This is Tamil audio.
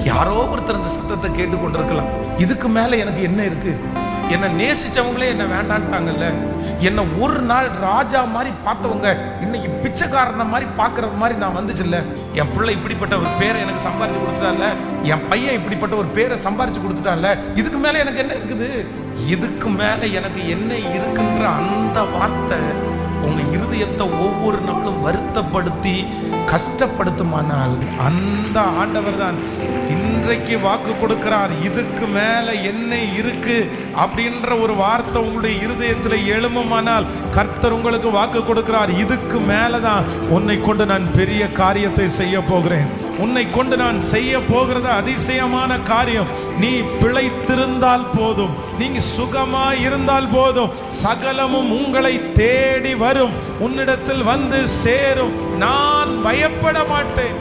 யாரோ ஒருத்தர் இந்த சத்தத்தை கேட்டு கொண்டிருக்கலாம். இதுக்கு மேல எனக்கு என்ன இருக்கு? என்னை நேசிச்சவங்களே என்ன வேண்டான்ட்டாங்கல்ல. என்னை ஒரு நாள் ராஜா மாதிரி பார்த்தவங்க இன்னைக்கு பிச்சைக்காரன மாதிரி பார்க்கறது மாதிரி நான் வந்துச்சுல்ல. என் பிள்ளை இப்படிப்பட்ட ஒரு பேரை எனக்கு சம்பாரிச்சு கொடுத்துட்டான்ல, என் பையன் இப்படிப்பட்ட ஒரு பேரை சம்பாரிச்சு கொடுத்துட்டான்ல, இதுக்கு மேல எனக்கு என்ன இருக்குது? இதுக்கு மேல எனக்கு என்ன இருக்குன்ற அந்த வார்த்தை உங்க இருதயத்தை ஒவ்வொரு நாளும் வருத்தப்படுத்தி கஷ்டப்படுத்துமானால் அந்த ஆண்டவர் தான் இன்றைக்கு வாக்கு கொடுக்கிறார். இதுக்கு மேல என்ன இருக்கு அப்படின்ற ஒரு வார்த்தை உங்களுடைய இருதயத்தில் எழும்புமானால் கர்த்தர் உங்களுக்கு வாக்கு கொடுக்கிறார். இதுக்கு மேலதான் உன்னை கொண்டு நான் பெரிய காரியத்தை செய்ய போகிறேன். உன்னை கொண்டு நான் செய்ய போகிறது அதிசயமான காரியம். நீ பிழைத்திருந்தால் போதும், நீங்க சுகமா இருந்தால் போதும், சகலமும் உங்களை தேடி வரும், உன்னிடத்தில் வந்து சேரும். நான் பயப்பட மாட்டேன்.